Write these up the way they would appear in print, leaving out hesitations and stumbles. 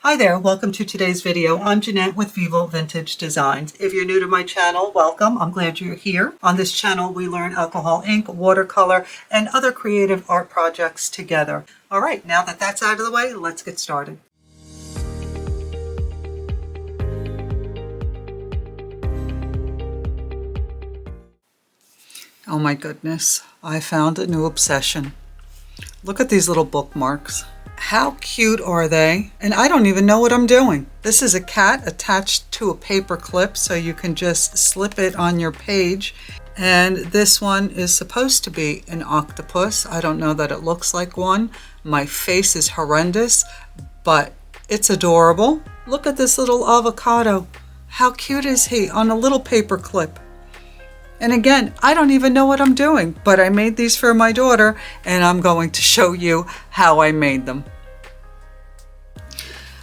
Hi there, welcome to today's video. I'm Jeanette with Vivo Vintage Designs. If you're new to my channel, welcome. I'm glad you're here. On this channel, we learn alcohol ink, watercolor, and other creative art projects together. All right, now that that's out of the way, let's get started. Oh my goodness, I found a new obsession. Look at these little bookmarks. How cute are they? And I don't even know what I'm doing. This is a cat attached to a paper clip, so you can just slip it on your page. And this one is supposed to be an octopus. I don't know that it looks like one. My face is horrendous, but it's adorable. Look at this little avocado. How cute is he on a little paper clip? And again, I don't even know what I'm doing, but I made these for my daughter and I'm going to show you how I made them.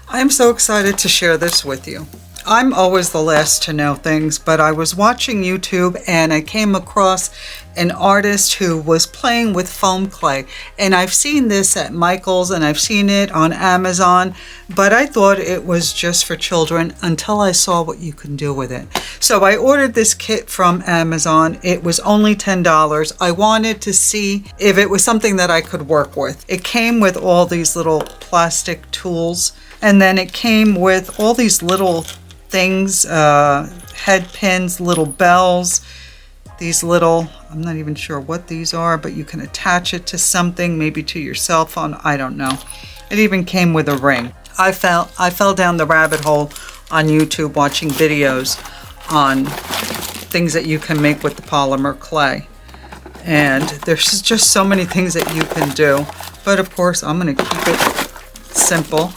I'm so excited to share this with you. I'm always the last to know things, but I was watching YouTube and I came across an artist who was playing with foam clay. And I've seen this at Michael's and I've seen it on Amazon, but I thought it was just for children until I saw what you can do with it. So I ordered this kit from Amazon. It was only $10. I wanted to see if it was something that I could work with. It came with all these little plastic tools, and then it came with all these little things, head pins, little bells, these little, I'm not even sure what these are, but you can attach it to something, maybe to your cell phone, I don't know. It even came with a ring. I fell down the rabbit hole on YouTube watching videos on things that you can make with the polymer clay. And there's just so many things that you can do. But of course, I'm going to keep it simple.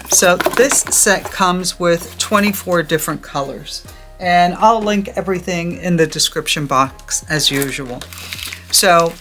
So this set comes with 24 different colors, and I'll link everything in the description box as usual. So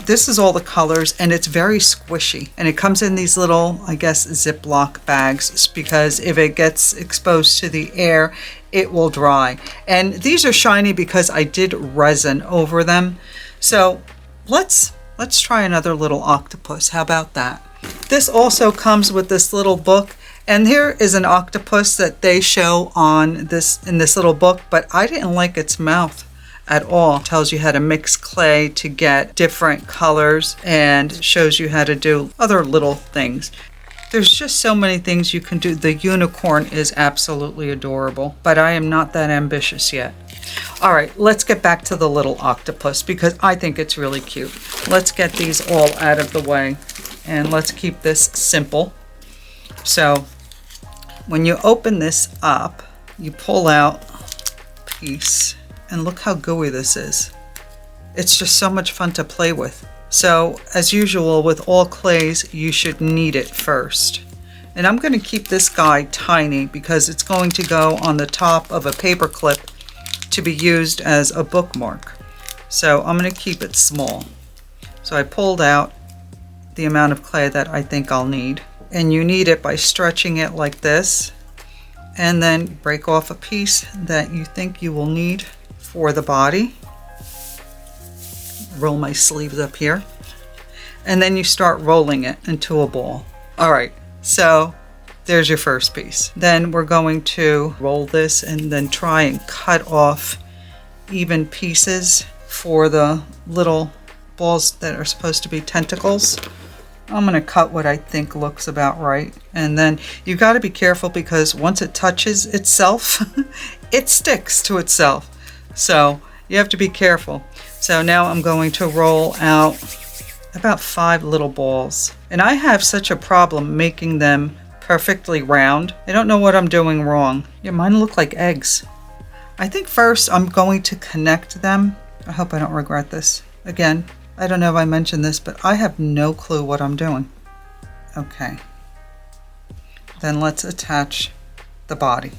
this is all the colors, and it's very squishy, and it comes in these little, I guess, Ziploc bags, because if it gets exposed to the air, it will dry. And these are shiny because I did resin over them. So let's try another little octopus. How about that? This also comes with this little book, and here is an octopus that they show in this little book, but I didn't like its mouth at all. It tells you how to mix clay to get different colors and shows you how to do other little things. There's just so many things you can do. The unicorn is absolutely adorable, but I am not that ambitious yet. All right, let's get back to the little octopus because I think it's really cute. Let's get these all out of the way. And let's keep this simple. So when you open this up, you pull out a piece, and look how gooey this is. It's just so much fun to play with. So as usual with all clays, you should knead it first. And I'm going to keep this guy tiny because it's going to go on the top of a paper clip to be used as a bookmark. So I'm going to keep it small. So I pulled out the amount of clay that I think I'll need, and you knead it by stretching it like this, and then break off a piece that you think you will need for the body. Roll my sleeves up here, and then you start rolling it into a ball. All right, so there's your first piece. Then we're going to roll this and then try and cut off even pieces for the little balls that are supposed to be tentacles. I'm going to cut what I think looks about right. And then you got to be careful because once it touches itself, it sticks to itself. So you have to be careful. So now I'm going to roll out about 5 little balls. And I have such a problem making them perfectly round. I don't know what I'm doing wrong. Yeah, mine look like eggs. I think first I'm going to connect them. I hope I don't regret this. Again, I don't know if I mentioned this, but I have no clue what I'm doing. Okay. Then let's attach the body.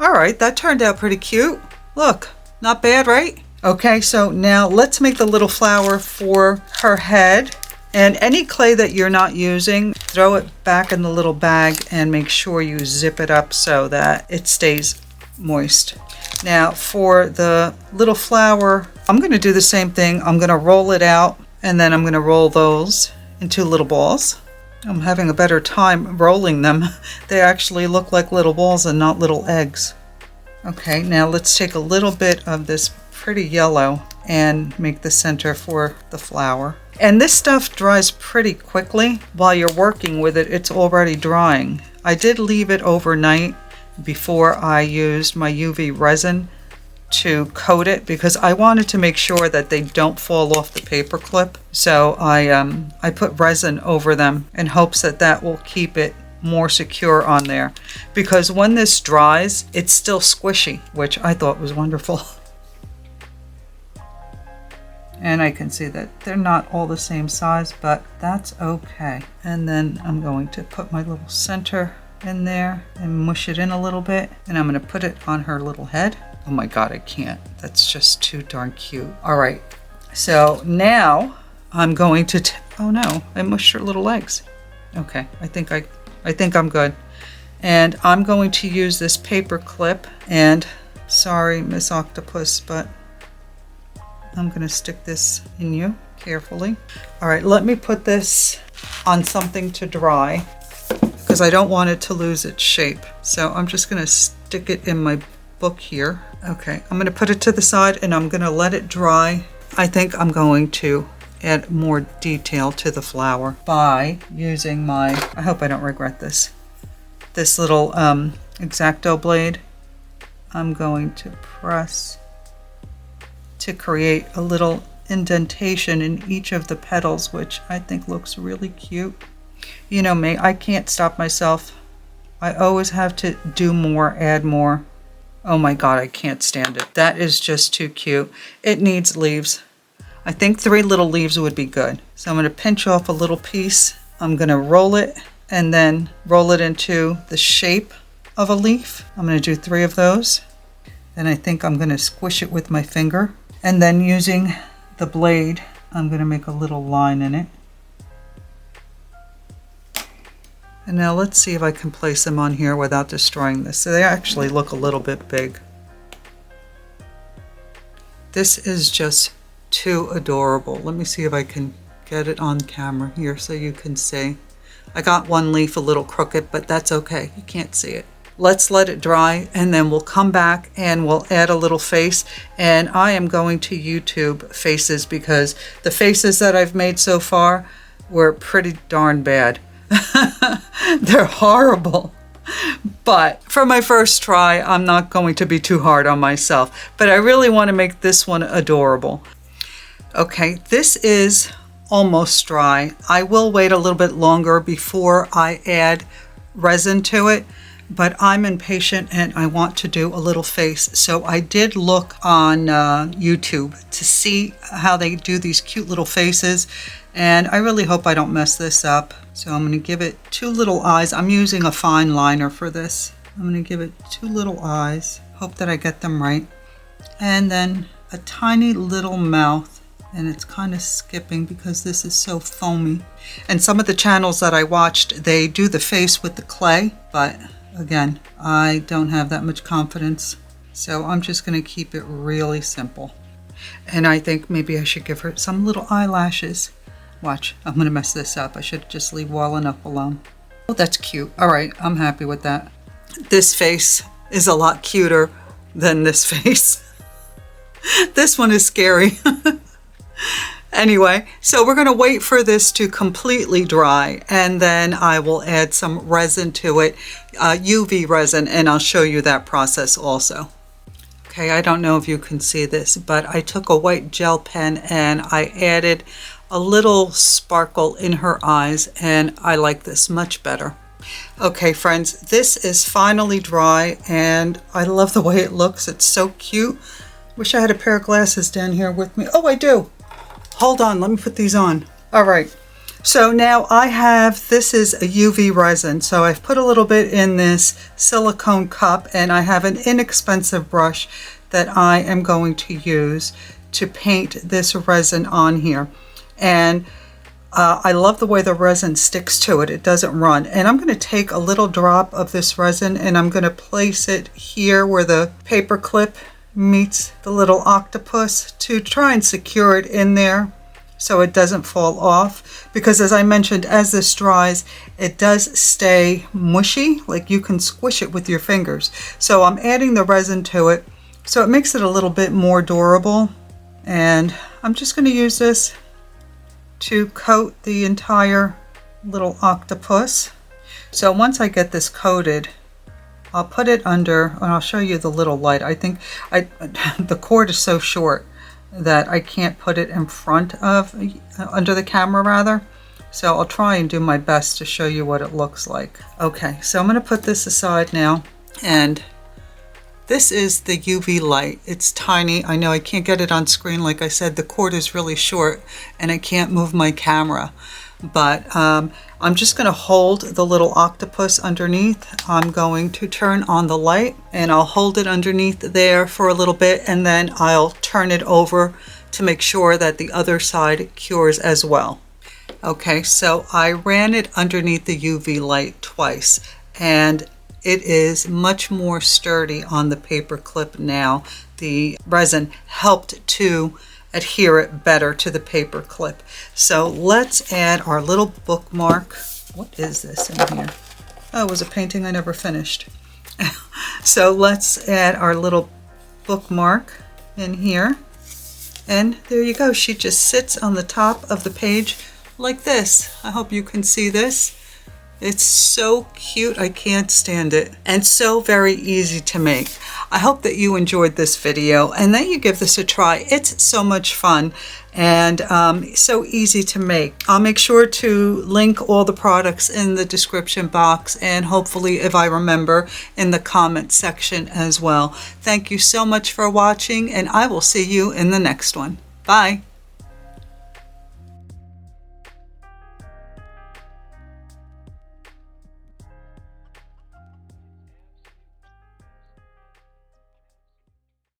All right, that turned out pretty cute. Look, not bad, right? Okay, so now let's make the little flower for her head. And any clay that you're not using, throw it back in the little bag and make sure you zip it up so that it stays moist. Now for the little flower, I'm going to do the same thing. I'm going to roll it out, and then I'm going to roll those into little balls. I'm having a better time rolling them. They actually look like little balls and not little eggs. Okay, now let's take a little bit of this pretty yellow and make the center for the flower. And this stuff dries pretty quickly. While you're working with it, it's already drying. I did leave it overnight before I used my UV resin to coat it because I wanted to make sure that they don't fall off the paper clip. So I put resin over them in hopes that that will keep it more secure on there, because when this dries it's still squishy, which I thought was wonderful. And I can see that they're not all the same size, but that's okay. And then I'm going to put my little center in there and mush it in a little bit, and I'm going to put it on her little head. Oh my god, I can't. That's just too darn cute. All right, so now I'm going to oh no, I mushed her little legs. Okay, I think I'm good. And I'm going to use this paper clip, and sorry, Miss Octopus, but I'm gonna stick this in you carefully. All right, let me put this on something to dry because I don't want it to lose its shape. So I'm just gonna stick it in my book here. Okay, I'm gonna put it to the side and I'm gonna let it dry. I think I'm going to add more detail to the flower by using my, I hope I don't regret this little X-Acto blade. I'm going to press to create a little indentation in each of the petals, which I think looks really cute. You know me, I can't stop myself. I always have to do more, add more. Oh my god, I can't stand it. That is just too cute. It needs leaves. I think 3 little leaves would be good. So I'm going to pinch off a little piece. I'm going to roll it and then roll it into the shape of a leaf. I'm going to do 3 of those. And I think I'm going to squish it with my finger. And then using the blade, I'm going to make a little line in it. And now let's see if I can place them on here without destroying this. So they actually look a little bit big. This is just too adorable. Let me see if I can get it on camera here so you can see. I got one leaf a little crooked, but that's okay. You can't see it. Let's let it dry and then we'll come back and we'll add a little face. And I am going to YouTube faces because the faces that I've made so far were pretty darn bad. They're horrible. But for my first try, I'm not going to be too hard on myself. But I really want to make this one adorable. Okay, this is almost dry. I will wait a little bit longer before I add resin to it, but I'm impatient and I want to do a little face. So I did look on YouTube to see how they do these cute little faces, and I really hope I don't mess this up. So I'm going to give it 2 little eyes. I'm using a fine liner for this. I'm going to give it 2 little eyes. Hope that I get them right. And then a tiny little mouth. And it's kind of skipping because this is so foamy. And some of the channels that I watched, they do the face with the clay. But again, I don't have that much confidence. So I'm just going to keep it really simple. And I think maybe I should give her some little eyelashes. Watch, I'm going to mess this up. I should just leave well enough alone. Oh, that's cute. All right, I'm happy with that. This face is a lot cuter than this face. This one is scary. Anyway, so we're going to wait for this to completely dry and then I will add some resin to it, UV resin, and I'll show you that process also. Okay, I don't know if you can see this, but I took a white gel pen and I added a little sparkle in her eyes, and I like this much better. Okay friends, this is finally dry and I love the way it looks. It's so cute. Wish I had a pair of glasses down here with me. Oh, I do. Hold on, let me put these on. All right, so now I have, this is a UV resin. So I've put a little bit in this silicone cup and I have an inexpensive brush that I am going to use to paint this resin on here. And I love the way the resin sticks to it. It doesn't run. And I'm going to take a little drop of this resin and I'm going to place it here where the paper clip meets the little octopus to try and secure it in there so it doesn't fall off. Because as I mentioned, as this dries, it does stay mushy, like you can squish it with your fingers. So I'm adding the resin to it, so it makes it a little bit more durable. And I'm just going to use this to coat the entire little octopus. So once I get this coated, I'll put it under, and I'll show you the little light. I think the cord is so short that I can't put it in front of, under the camera rather. So I'll try and do my best to show you what it looks like. Okay, so I'm going to put this aside now, and this is the UV light. It's tiny. I know I can't get it on screen. Like I said, the cord is really short and I can't move my camera. But I'm just going to hold the little octopus underneath. I'm going to turn on the light and I'll hold it underneath there for a little bit, and then I'll turn it over to make sure that the other side cures as well. Okay, so I ran it underneath the UV light twice, and it is much more sturdy on the paper clip now. The resin helped to adhere it better to the paper clip. So let's add our little bookmark. What is this in here? Oh, it was a painting I never finished. So let's add our little bookmark in here. And there you go. She just sits on the top of the page like this. I hope you can see this. It's so cute, I can't stand it, and so very easy to make. I hope that you enjoyed this video and that you give this a try. It's so much fun and so easy to make. I'll make sure to link all the products in the description box, and hopefully, if I remember, in the comment section as well. Thank you so much for watching, and I will see you in the next one. Bye.